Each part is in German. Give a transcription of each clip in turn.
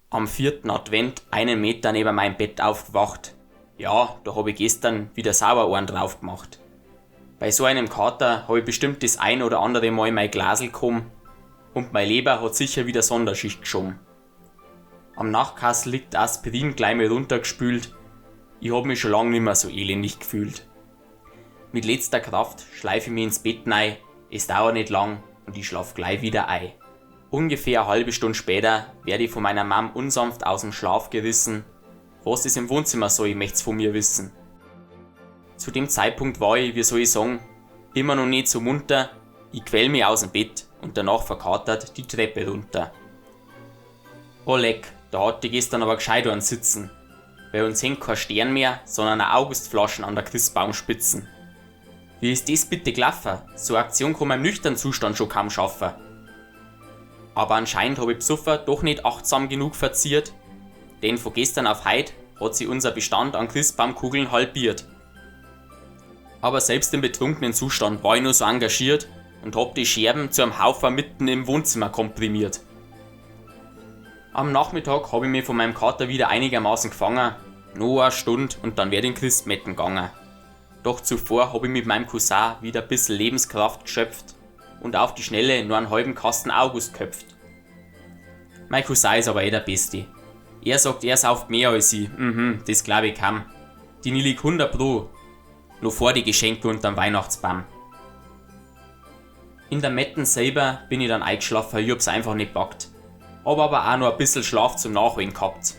Am 4. Advent, einen Meter neben meinem Bett aufgewacht. Ja, da hab ich gestern wieder sauber einen drauf gemacht. Bei so einem Kater hab ich bestimmt das ein oder andere Mal mein Glasl gekommen und mein Leber hat sicher wieder Sonderschicht geschoben. Am Nachtkassel liegt Aspirin gleich mal runtergespült. Ich hab mich schon lange nicht mehr so elendig gefühlt. Mit letzter Kraft schleife ich mich ins Bett rein, es dauert nicht lang und ich schlaf gleich wieder ein. Ungefähr eine halbe Stunde später werde ich von meiner Mom unsanft aus dem Schlaf gerissen. Was ist im Wohnzimmer so, ich möcht's von mir wissen. Zu dem Zeitpunkt war ich, wie soll ich sagen, immer noch nicht so munter. Ich quäl mich aus dem Bett und danach verkatert die Treppe runter. Oh leck, da hatte ich gestern aber gescheit einen sitzen. Bei uns hängt kein Stern mehr, sondern eine Augustflaschen an der Christbaumspitzen. Wie ist das bitte gelaufen? So eine Aktion kann man im nüchternen Zustand schon kaum schaffen. Aber anscheinend habe ich besoffen doch nicht achtsam genug verziert, denn von gestern auf heute hat sich unser Bestand an Christbaumkugeln halbiert. Aber selbst im betrunkenen Zustand war ich nur so engagiert und hab die Scherben zu einem Haufen mitten im Wohnzimmer komprimiert. Am Nachmittag habe ich mich von meinem Kater wieder einigermaßen gefangen, noch eine Stunde und dann werde ich in Christmetten gegangen. Doch zuvor habe ich mit meinem Cousin wieder ein bisschen Lebenskraft geschöpft und auf die Schnelle nur einen halben Kasten August köpft. Mein Cousin ist aber der Beste. Er sagt, er sauft mehr als ich. Das glaube ich kaum. Die liegt 100 Pro. Noch vor die Geschenke unterm Weihnachtsbaum. In der Metten selber bin ich dann eingeschlafen, ich hab's einfach nicht packt. Hab aber auch noch ein bisschen Schlaf zum Nachholen gehabt.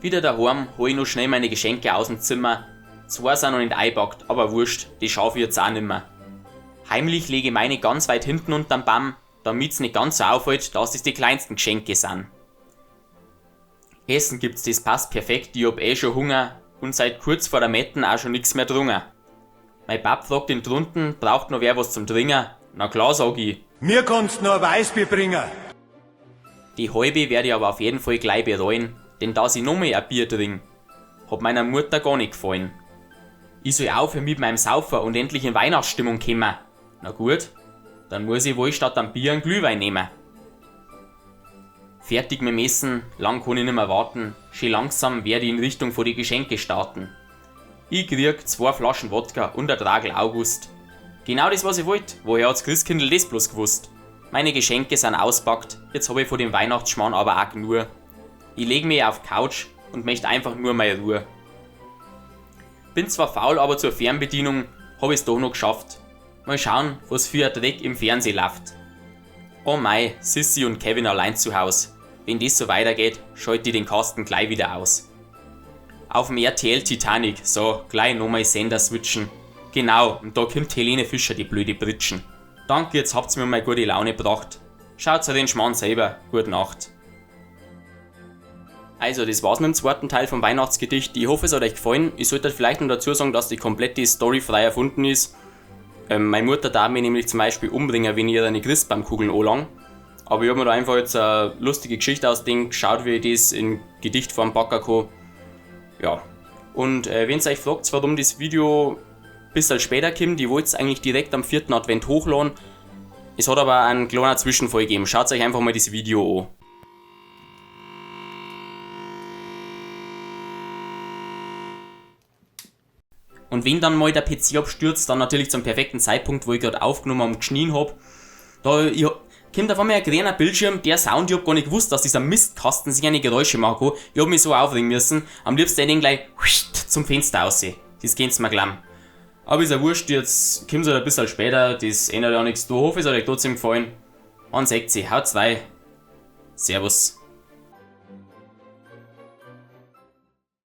Wieder daheim hol ich noch schnell meine Geschenke aus dem Zimmer. Zwei sind noch nicht eingepackt, aber wurscht, die schaffe ich jetzt auch nimmer. Heimlich lege ich meine ganz weit hinten unterm Baum, damit's nicht ganz so auffällt, dass es die kleinsten Geschenke sind. Essen gibt's, das passt perfekt, ich hab schon Hunger und seit kurz vor der Metten auch schon nix mehr drungen. Mein Pap fragt ihn drunten, braucht noch wer was zum Trinken? Na klar, sag ich. Mir kannst noch ein Weißbier bringen. Die halbe werde ich aber auf jeden Fall gleich bereuen, denn dass ich noch mehr ein Bier trinke, hat meiner Mutter gar nicht gefallen. Ich soll aufhören mit meinem Saufen und endlich in Weihnachtsstimmung kommen. Na gut, dann muss ich wohl statt am Bier einen Glühwein nehmen. Fertig mit dem Essen, lang kann ich nicht mehr warten, schön langsam werde ich in Richtung von die Geschenke starten. Ich krieg 2 Flaschen Wodka und ein Tragel August. Genau das, was ich wollte, woher hat's Christkindl das bloß gewusst? Meine Geschenke sind auspackt, jetzt habe ich von dem Weihnachtsschmarrn aber auch genug. Ich leg mich auf die Couch und möchte einfach nur meine Ruhe. Bin zwar faul, aber zur Fernbedienung habe ich es doch noch geschafft. Mal schauen, was für ein Dreck im Fernsehen läuft. Oh mei, Sissy und Kevin allein zu Haus. Wenn das so weitergeht, schalte ich den Kasten gleich wieder aus. Auf dem RTL Titanic, so, gleich nochmal Sender switchen. Genau, und da kommt Helene Fischer, die blöde Britschen. Danke, jetzt habt's mir mal gute Laune gebracht. Schaut's den Schmarrn selber, gute Nacht. Also, das war's mit dem zweiten Teil vom Weihnachtsgedicht. Ich hoffe, es hat euch gefallen. Ich sollte vielleicht noch dazu sagen, dass die komplette Story frei erfunden ist. Meine Mutter darf mich nämlich zum Beispiel umbringen, wenn ich ihr eine Christbaumkugeln anlang. Aber ich habe mir da einfach jetzt eine lustige Geschichte ausgedacht, geschaut, wie ich das in Gedichtform packen kann. Ja. Und wenn ihr euch fragt, warum das Video ein bisschen später kommt, ich wollte es eigentlich direkt am 4. Advent hochladen. Es hat aber einen kleinen Zwischenfall gegeben. Schaut euch einfach mal das Video an. Und wenn dann mal der PC abstürzt, dann natürlich zum perfekten Zeitpunkt, wo ich gerade aufgenommen und geschnien habe. Da kommt auf einmal ein grüner Bildschirm, der Sound, ich hab gar nicht gewusst, dass dieser Mistkasten sich eine Geräusche machen kann. Ich hab mich so aufregen müssen. Am liebsten hätte ich ihn gleich zum Fenster raus. Das könnt's mir glauben. Aber ist ja wurscht, jetzt kommt es halt ein bisschen später, das ändert ja nichts. Ich hoffe, es hat euch trotzdem gefallen. Man sagt sie, haut rein. Servus.